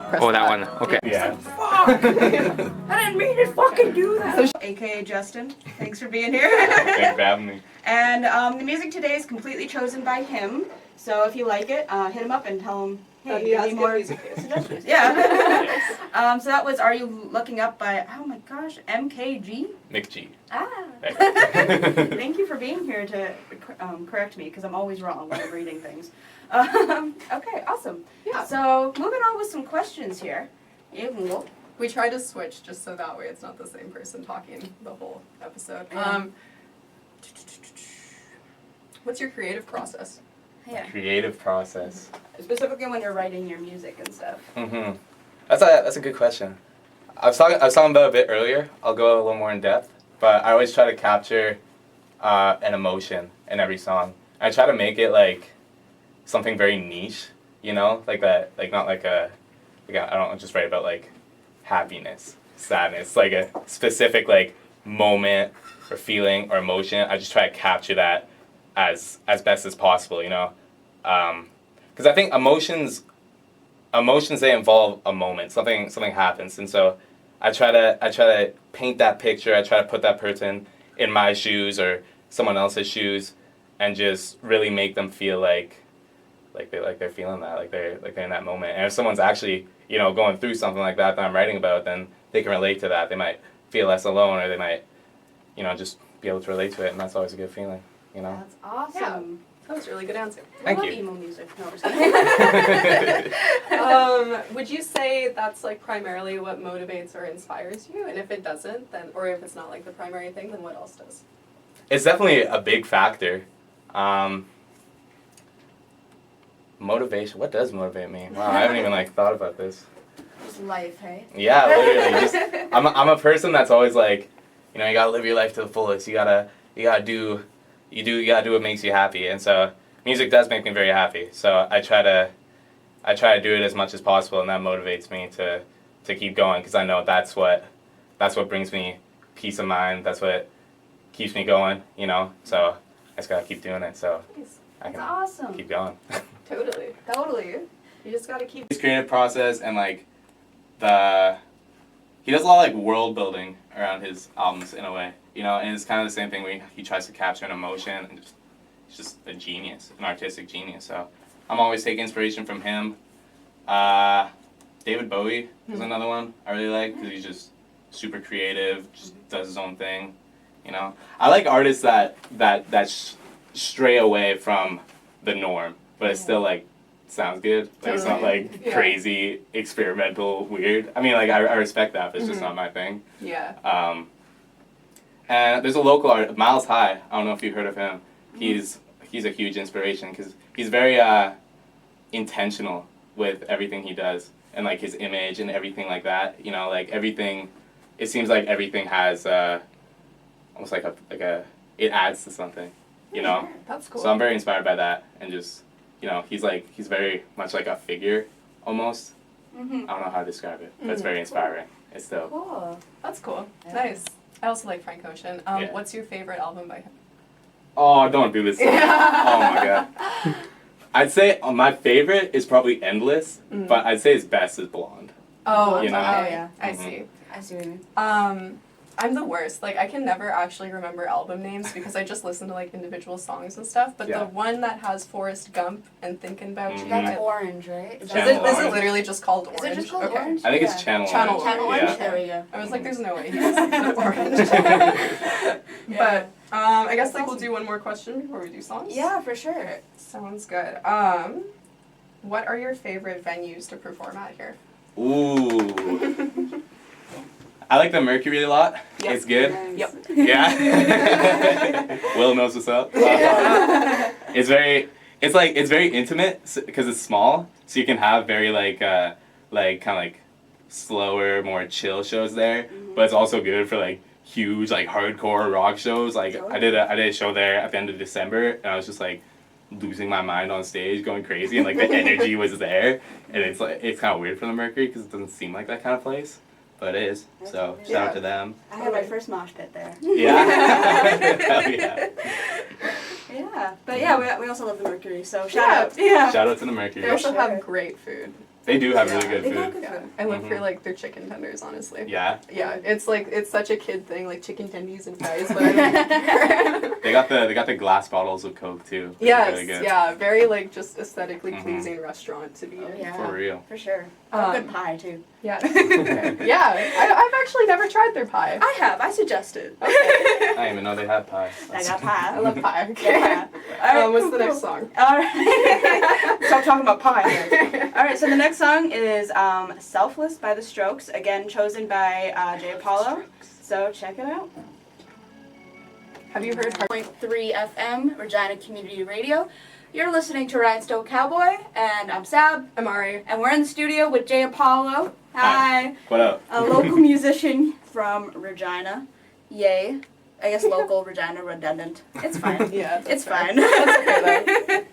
Oh, that one. Okay. Yeah. Fuck! I didn't mean to fucking do that. AKA Justin, thanks for being here. Thanks for having me. And the music today is completely chosen by him. So if you like it, hit him up and tell him, hey, he give has me good more music suggestions. Yeah. So that was Are You Looking Up by, oh my gosh, MKG? McG. Ah. Thanks. Thank you for being here to correct me, because I'm always wrong when I'm reading things. Okay, awesome. Yeah. So moving on with some questions here. You can go. We try to switch just so that way it's not the same person talking the whole episode. Yeah. What's your creative process? Yeah. Creative process. Specifically when you're writing your music and stuff. Mm-hmm. That's a good question. I was talking about it a bit earlier. I'll go a little more in depth, but I always try to capture an emotion in every song. I try to make it like something very niche, you know, like that, like not like I don't just write about like happiness, sadness, like a specific like moment or feeling or emotion. I just try to capture that as best as possible, you know, because I think emotions they involve a moment, something happens, and so I try to paint that picture. I try to put that person in my shoes or someone else's shoes, and just really make them feel like they're feeling that, like they're in that moment. And if someone's actually, you know, going through something like that I'm writing about, then they can relate to that. They might feel less alone, or they might, you know, just be able to relate to it, and that's always a good feeling, you know. That's awesome. That was a really good answer. Thank I love you. emo music. No, I'm just kidding. Would you say that's like primarily what motivates or inspires you? And if it doesn't, then, or if it's not like the primary thing, then what else does? It's definitely a big factor. Motivation. What does motivate me? Wow, I haven't even like thought about this. Just life, hey? Yeah, literally. Just I'm a person that's always like, you know, you gotta live your life to the fullest. You gotta do what makes you happy. And so music does make me very happy. So I try to do it as much as possible, and that motivates me to keep going, because I know that's what brings me peace of mind. That's what keeps me going, you know. So I just gotta keep doing it. So Nice. I That's can awesome. keep going. Totally. Totally. You just gotta keep. His creative process and like he does a lot of like world building around his albums in a way, you know, and it's kind of the same thing where he tries to capture an emotion, and he's just a genius, an artistic genius. So I'm always taking inspiration from him. David Bowie is another one I really like, because he's just super creative, just does his own thing, you know. I like artists that stray away from the norm, but it's still like sounds good. Like it's not like crazy, experimental, weird. I mean, like I respect that, but it's just not my thing. Yeah. And there's a local artist, Miles High. I don't know if you've heard of him. He's a huge inspiration, because he's very intentional with everything he does, and like his image and everything like that. You know, like everything. It seems like everything has almost like a it adds to something. You know. That's cool. So I'm very inspired by that, and just, you know, he's very much like a figure, almost. Mm-hmm. I don't know how to describe it, but it's very inspiring. It's dope. Cool. That's cool. Yeah. Nice. I also like Frank Ocean. Yeah. What's your favorite album by him? Oh, don't do this. Oh my god. I'd say my favorite is probably Endless, but I'd say his best is Blonde. Oh, You know? okay. Oh, yeah. I Mhm. see. I see what you mean. I'm the worst. Like, I can never actually remember album names because I just listen to, like, individual songs and stuff. But Yeah. the one that has Forrest Gump and Thinking About You. That's I- orange, right? Is Channel it Orange. literally just called Is Orange? it just called Okay. Orange? I think Yeah. it's Channel Channel Orange. Channel Orange. Orange? Yeah. There we go. I was like, there's no way he's Orange. Yeah. But, I guess, like, That's we'll do one more question before we do songs. Yeah, for sure. Sounds good. What are your favorite venues to perform at here? Ooh. I like the Mercury a lot. Yep. It's good. Nice. Yep. Yeah. Will knows what's up. It's very intimate, because it's small, so you can have very like kind of like slower, more chill shows there. But it's also good for like huge like hardcore rock shows. Like I did a show there at the end of December, and I was just like losing my mind on stage, going crazy, and like the energy was there. And it's kind of weird for the Mercury, because it doesn't seem like that kind of place. But it is, so shout out to them. I had my first mosh pit there. Yeah. Hell yeah. Yeah, but yeah, we also love the Mercury, so shout out. Yeah. Shout out to the Mercury. They also Sure. have great food. They do have Yeah, really good they got food. good Yeah, food. I live Mhm. for like their chicken tenders, honestly. Yeah, Yeah, it's such a kid thing, like chicken tendies and fries, but I don't they got the glass bottles of Coke too. Which is Yes, really good. yeah, very like just aesthetically Mhm. pleasing restaurant to be in. Yeah, For real. for sure. Um, Good pie too. Yes. Yeah, I've actually never tried their pie. I have. I suggested. I didn't even know they had pie. I got pie. I love pie. Okay. Yeah. All right, What's cool, the next cool. song? All right. Stop talking about pie. All right. So the next song is "Selfless" by The Strokes. Again, chosen by Jay Apollo. So check it out. Have you heard? 0.3 FM, Regina Community Radio. You're listening to Rhinestone Cowboy, and I'm Sab, I'm Ari. and we're in the studio with Jay Apollo. Hi. What up? A local musician from Regina. Yay. I guess local, Regina, redundant. It's fine. Yeah, It's fair. fine. That's okay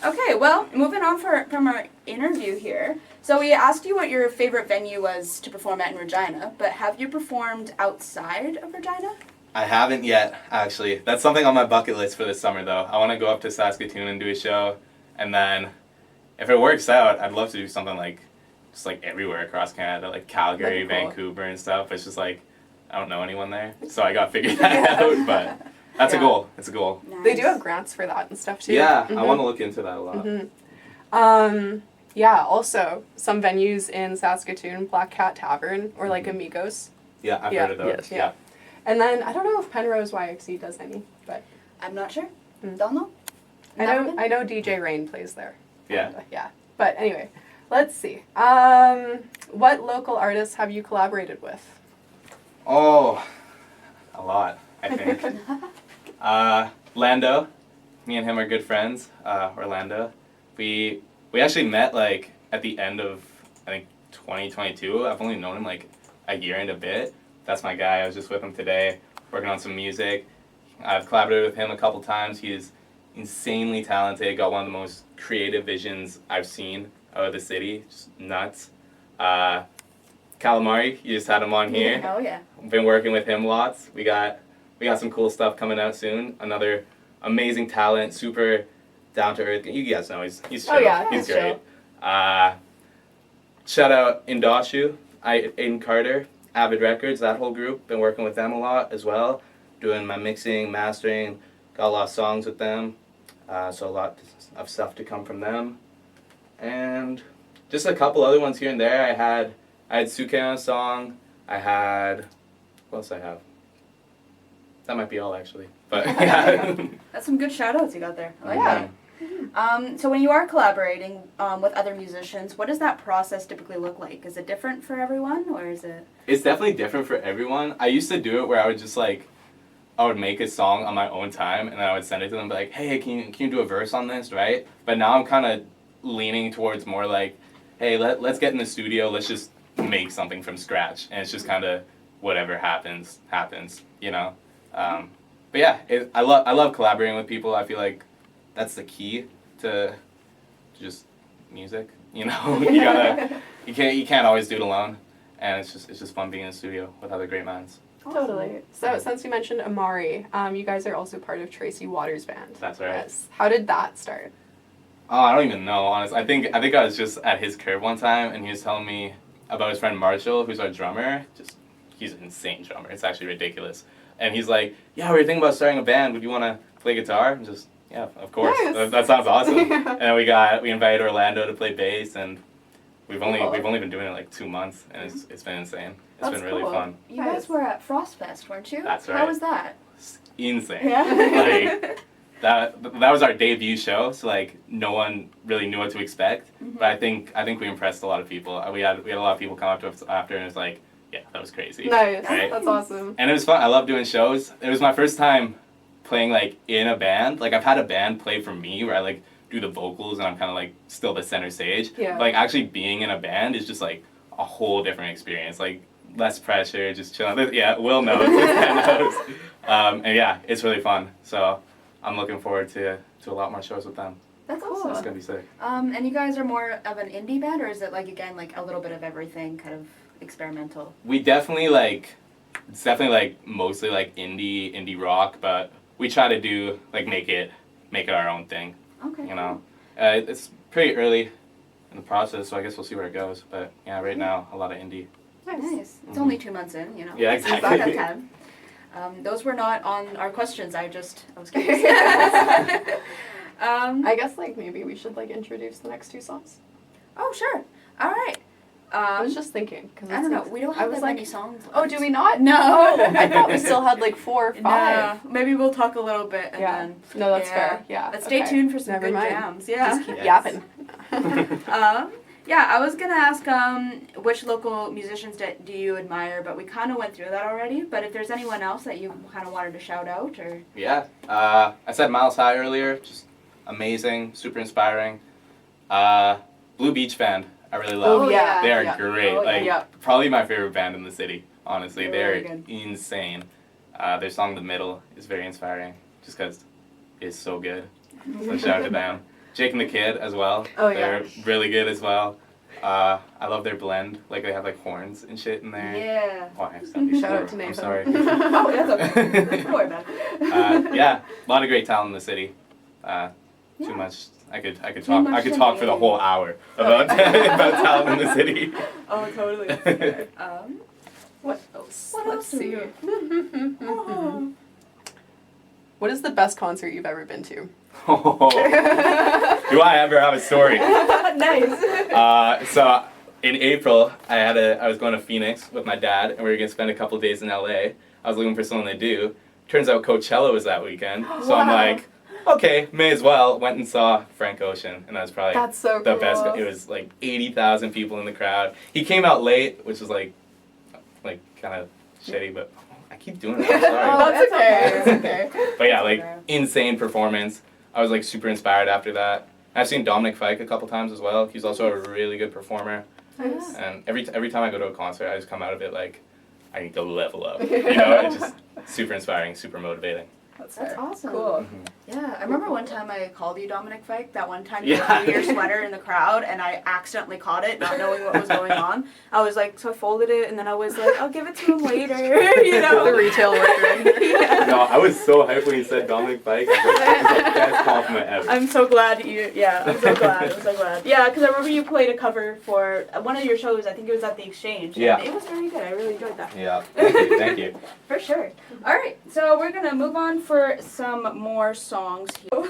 Okay, well, moving on from our interview here. So we asked you what your favorite venue was to perform at in Regina, but have you performed outside of Regina? I haven't yet, actually. That's something on my bucket list for this summer, though. I want to go up to Saskatoon and do a show, and then if it works out, I'd love to do something like just like everywhere across Canada, like Calgary, That'd be cool. Vancouver, and stuff. It's just like I don't know anyone there, so I got to figure that out. But that's a Yeah. goal. It's a goal. Nice. They do have grants for that and stuff too. Yeah, I Mhm. want to look into that a lot. Yeah, also some venues in Saskatoon, Black Cat Tavern or like Amigos. Yeah, I've Yeah, heard of those. yes, yeah. And then I don't know if Penrose YXE does any, but I'm not sure. Mm. Don't know. I Never know been? I know DJ Rain plays there. Yeah. And, yeah. But anyway, let's see. What local artists have you collaborated with? Oh, a lot, I think. Lando, me and him are good friends. Orlando, we actually met like at the end of I think 2022. I've only known him like a year and a bit. That's my guy. I was just with him today, working on some music. I've collaborated with him a couple times. He's insanely talented. Got one of the most creative visions I've seen out of the city. Just nuts. Calamari, you just had him on here. Oh yeah. Been working with him lots. We got some cool stuff coming out soon. Another amazing talent, super down to earth. You guys know he's chill. Oh, yeah, he's he's great. Shout out Indoshu, Aiden Carter, Avid Records, that whole group. Been working with them a lot as well. Doing my mixing, mastering. Got a lot of songs with them. So a lot of stuff to come from them. And just a couple other ones here and there. I had Suke on a song. I had, what else I have? That might be all actually. But yeah. That's some good shout outs you got there. I like Yeah. that. So when you are collaborating with other musicians, what does that process typically look like? Is it different for everyone, or is it? It's definitely different for everyone. I used to do it where I would just like, I would make a song on my own time and then I would send it to them, be like, hey, can you do a verse on this, right? But now I'm kind of leaning towards more like, hey, let's get in the studio, let's just make something from scratch, and it's just kind of whatever happens, you know. But yeah, I love collaborating with people. I feel like that's the key to just music. You know, you can't always do it alone, and it's just fun being in the studio with other great minds. Totally. So since you mentioned Amari, you guys are also part of Tracy Waters' band. That's right. Yes. How did that start? Oh, I don't even know, honestly. I think I was just at his crib one time, and he was telling me about his friend Marshall, who's our drummer. He's an insane drummer. It's actually ridiculous. And he's like, yeah, we were thinking about starting a band. Would you want to play guitar? And just, yeah, of course. Nice. That sounds awesome. Yeah. And we invited Orlando to play bass, and we've only been doing it like 2 months, and it's been insane. It's That's been really cool. fun. You guys were at Frostfest, weren't you? That's How right. was that? It's insane. Yeah. Like, that was our debut show, so like no one really knew what to expect. Mhm. But I think we impressed a lot of people. We had a lot of people come up to us after, and it was like, yeah, that was crazy. Nice. Right? That's awesome. And it was fun. I love doing shows. It was my first time playing like in a band. Like I've had a band play for me where I like do the vocals and I'm kind of like still the center stage. Yeah. But, like actually being in a band is just like a whole different experience. Like less pressure, just chilling. Yeah, Will knows. Ken knows. And yeah, it's really fun. So I'm looking forward to a lot more shows with them. That's It's awesome. gonna be sick. And you guys are more of an indie band, or is it like again like a little bit of everything, kind of experimental? We definitely it's definitely like mostly like indie rock, but we try to do like make it our own thing. Okay. You know, it's pretty early in the process, so I guess we'll see where it goes. But yeah, right now, a lot of indie. Nice. It's Mhm. only 2 months in, you know. Yeah, It's backup exactly. time. Those were not on our questions. I was curious. I guess like maybe we should like introduce the next two songs. Oh, sure. All right. I was just thinking because I don't know. We don't have that many songs left. Oh, do we not? No. Oh, I thought we still had like 4 or 5. No. Maybe we'll talk a little bit and Yeah. then. No, that's Yeah. fair. Yeah. Let's stay okay. tuned for some Never good mind. jams. Yeah. Just keep Yes. yapping. Yeah, I was gonna ask which local musicians do you admire, but we kind of went through that already. But if there's anyone else that you kind of wanted to shout out, or Yeah. I said Miles High earlier. Just amazing, super inspiring. Blue Beach Band. I really love. Oh, yeah. They are Yeah. great. Oh, yeah. Like Yeah. probably my favorite band in the city. Honestly, They're they're really good. insane. Their song "The Middle" is very inspiring, just because it's so good. So shout out to them. Jake and the Kid as well. Oh, They're really good as well. I love their blend. Like they have like horns and shit in there. yeah. Oh, I have to Shout out to I'm Nathan. sorry. Oh, that's okay. Don't worry about it. Yeah, a lot of great talent in the city. Yeah. Too much. I could Too talk. much I could to talk for the name. whole hour about about talent in the city. Oh, totally. What else? What Let's else see. are Oh. What is the best concert you've ever been to? Do I ever have a story? Nice. So in April, I was going to Phoenix with my dad, and we were gonna spend a couple days in LA. I was looking for something to do. Turns out Coachella was that weekend, so I'm Wow. like, okay, may as well. Went and saw Frank Ocean, and that was probably That's so the cool. best. It was like 80,000 people in the crowd. He came out late, which was like kind of shitty, but I keep doing it. I'm sorry. Oh, that's okay. It's okay. But yeah, like insane performance. I was like super inspired after that. I've seen Dominic Fike a couple times as well. He's also a really good performer. Nice. And every time I go to a concert, I just come out of it like I need to level up. You know, it's just super inspiring, super motivating. That's fair. awesome. Cool. Yeah, I remember one time I called you Dominic Fike. That one time Yeah. you threw your sweater in the crowd, and I accidentally caught it, not knowing what was going on. I was like, so I folded it, and then I was like, I'll give it to him later. You know, The retail worker. Yeah. No, I was so hyped when you said Dominic Fike. It was the best compliment ever. I'm so glad you. Yeah, I'm so glad. I'm so glad. Yeah, because I remember you played a cover for one of your shows. I think it was at the Exchange. Yeah. And it was very good. I really enjoyed that. Yeah, thank you, thank you. For sure. All right, so we're gonna move on for some more songs here.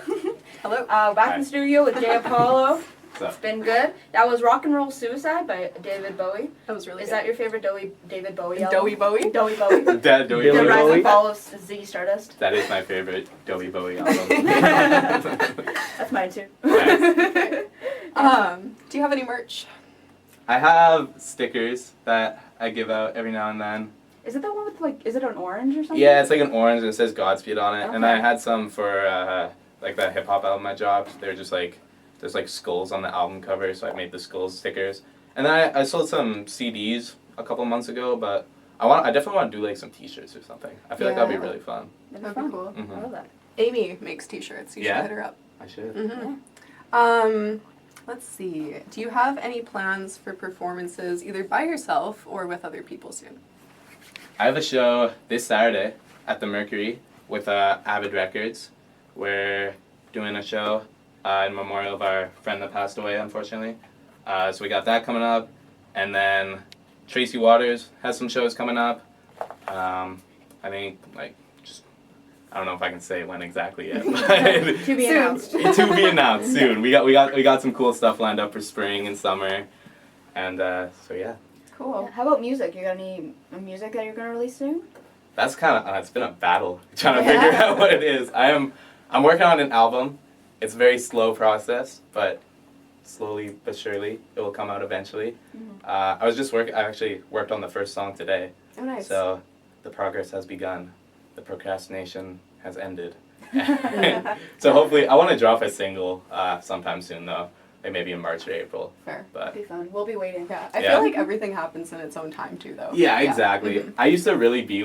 Hello. Back in the studio with Jay Apollo. So, It's been good. That was Rock and Roll Suicide by David Bowie. That was really Is good. that your favorite David Bowie album? Dowie Bowie? Dowie Bowie. Dad, Dowie The David Rise Bowie? and Fall of Ziggy Stardust. That is my favorite Dowie Bowie album. That's mine too. Do you have any merch? I have stickers that I give out every now and then. Is it the one with like? Is it an orange or something? Yeah, it's like an orange and it says Godspeed on it. And Okay. I had some for like that hip hop album I dropped. They're just like there's like skulls on the album cover, so I made the skulls stickers. And then I sold some CDs a couple months ago, but I definitely want to do like some T-shirts or something. I feel like that'd be Yeah. really fun. That'd be That'd be fun. cool. Mhm. I love that. Amy makes t-shirts. You Yeah? should hit her up. I should. Mm-hmm. Let's see. Do you have any plans for performances either by yourself or with other people soon? I have a show this Saturday at the Mercury with Avid Records. We're doing a show in memorial of our friend that passed away, unfortunately. So we got that coming up. And then Tracy Waters has some shows coming up. I think, I don't know if I can say when exactly yet. But To be Soon. announced. to be announced soon. We got some cool stuff lined up for spring and summer. And so yeah. Cool. How about music? You got any music that you're gonna release soon? That's kind of it's been a battle trying to figure out what it is. I'm working on an album. It's a very slow process, but slowly but surely it will come out eventually. Mhm. I actually worked on the first song today, Oh, nice. so the progress has begun. The procrastination has ended. So hopefully, I want to drop a single sometime soon though, like maybe in March or April. Fair. But That'd be fun. We'll be waiting. Yeah. I Yeah. feel like everything happens in its own time too, though. yeah, exactly. Mhm. I used to really be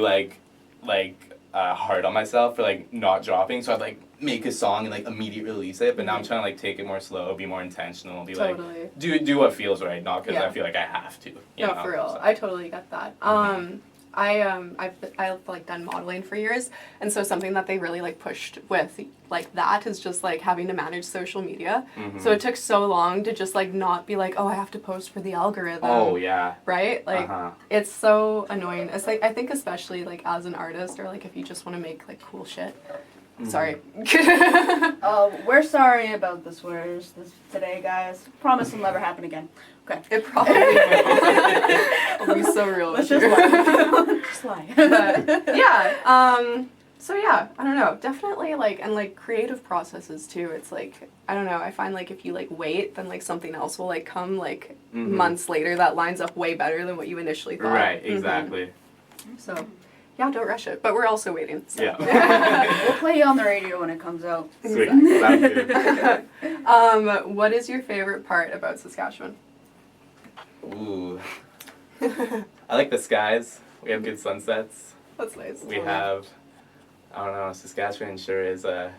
hard on myself for like not dropping, so I'd like make a song and like immediately release it. But now I'm trying to like take it more slow, be more intentional, be like Totally. do what feels right, not because Yeah. I feel like I have to. You No, know? for real. So- I totally get that. I've like done modeling for years, and so something that they really like pushed with like that is just like having to manage social media. So it took so long to just like not be like, oh, I have to post for the algorithm. Oh yeah. Right? Like it's so annoying. It's like I think especially like as an artist or like if you just want to make like cool shit. Sorry. We're sorry about the swears today, guys. Promise it'll never happen again. Okay. It probably will. It'll be so real. Let's just lie. Just lie. But, yeah. So yeah, I don't know. Definitely like and like creative processes too. It's like I don't know. I find like if you like wait, then like something else will like come like months later that lines up way better than what you initially thought. Right. Exactly. So. Yeah, don't rush it. But we're also waiting. So. Yeah. We'll play you on the radio when it comes out. Sweet. Sounds good. What is your favorite part about Saskatchewan? Ooh. I like the skies. We have good sunsets. That's nice. We have, I don't know, Saskatchewan sure is a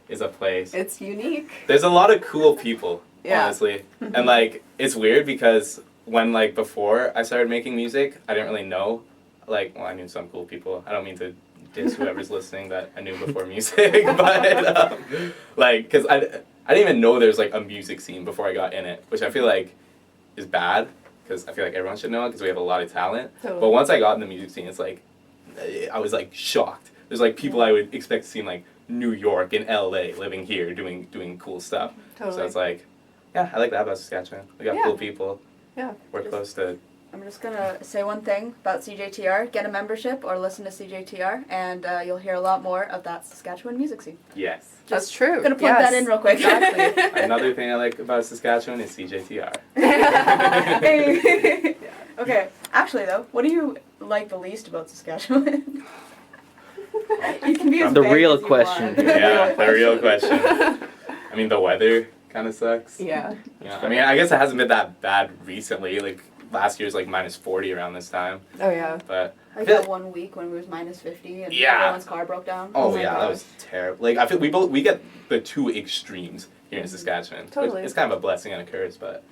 place. It's unique. There's a lot of cool people, Yeah. honestly. And like, it's weird because when like before I started making music, I didn't really know. Like, well, I knew some cool people. I don't mean to diss whoever's listening that I knew before music, but like, because I didn't even know there's like a music scene before I got in it, which I feel like is bad because I feel like everyone should know it because we have a lot of talent. Totally. But once I got in the music scene, it's like I was like shocked. There's like people I would expect to see in like New York and LA living here doing cool stuff. Totally. So it's like, yeah, I like that about Saskatchewan. We got cool people. Yeah. We're close to. I'm just gonna say one thing about CJTR. Get a membership or listen to CJTR, and you'll hear a lot more of that Saskatchewan music scene. Yes. That's true. Gonna plug that in real quick. Exactly. Another thing I like about Saskatchewan is CJTR. Hey. Okay. Actually, though, what do you like the least about Saskatchewan? You can be as The vague real as you question. want. Yeah, the real question. I mean, the weather kind of sucks. Yeah. Yeah. I mean, I guess it hasn't been that bad recently. Like last year's like -40 around this time. Oh yeah. But Like that 1 week when it was -50 and Yeah. everyone's car broke down. oh my yeah, that gosh. was terrible. Like I feel we get the two extremes here in Saskatchewan. Totally. It's kind of a blessing and a curse, but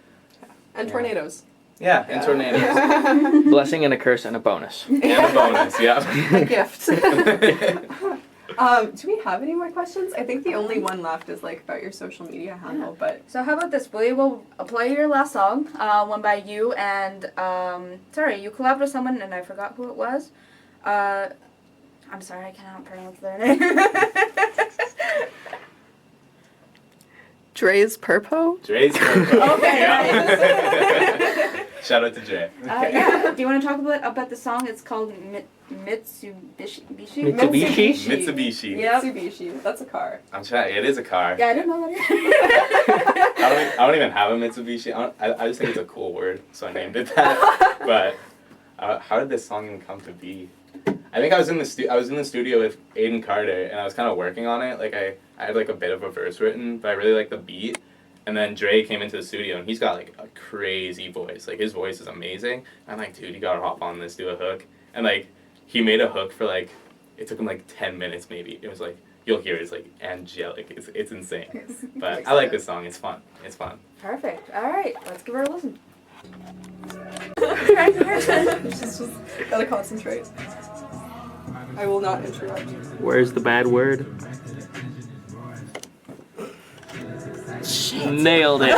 And Yeah. tornadoes. yeah, and tornadoes. Blessing and a curse and a bonus. And a bonus, yeah. A gift. Do we have any more questions? I think the only one left is like about your social media handle, but So how about this? We'll play your last song, one by you and sorry, you collabed with someone and I forgot who it was. I'm sorry, I cannot pronounce their name. Dre's Purpo? Dre's Okay, yeah. Shout out to Dre. yeah. Do you want to talk about the song? It's called Mitsubishi. Mitsubishi? Mitsubishi. Yep. Mitsubishi. That's a car. I'm trying. It is a car. Yeah, I didn't know that. I don't even have a Mitsubishi. I just think it's a cool word, so I named it that. But how did this song even come to be? I think I was in the studio with Aiden Carter, and I was kind of working on it. Like I had like a bit of a verse written, but I really liked the beat. And then Dre came into the studio, and he's got like a crazy voice. Like his voice is amazing. I'm like, dude, you gotta hop on this, do a hook. And like he made a hook for like, it took him like 10 minutes maybe. It was like, you'll hear it, it's like angelic. It's insane. But I like this song. It's fun. It's fun. Perfect. All right, let's give her a listen. Just gotta concentrate. I will not interrupt. Where's the bad word? Nailed it.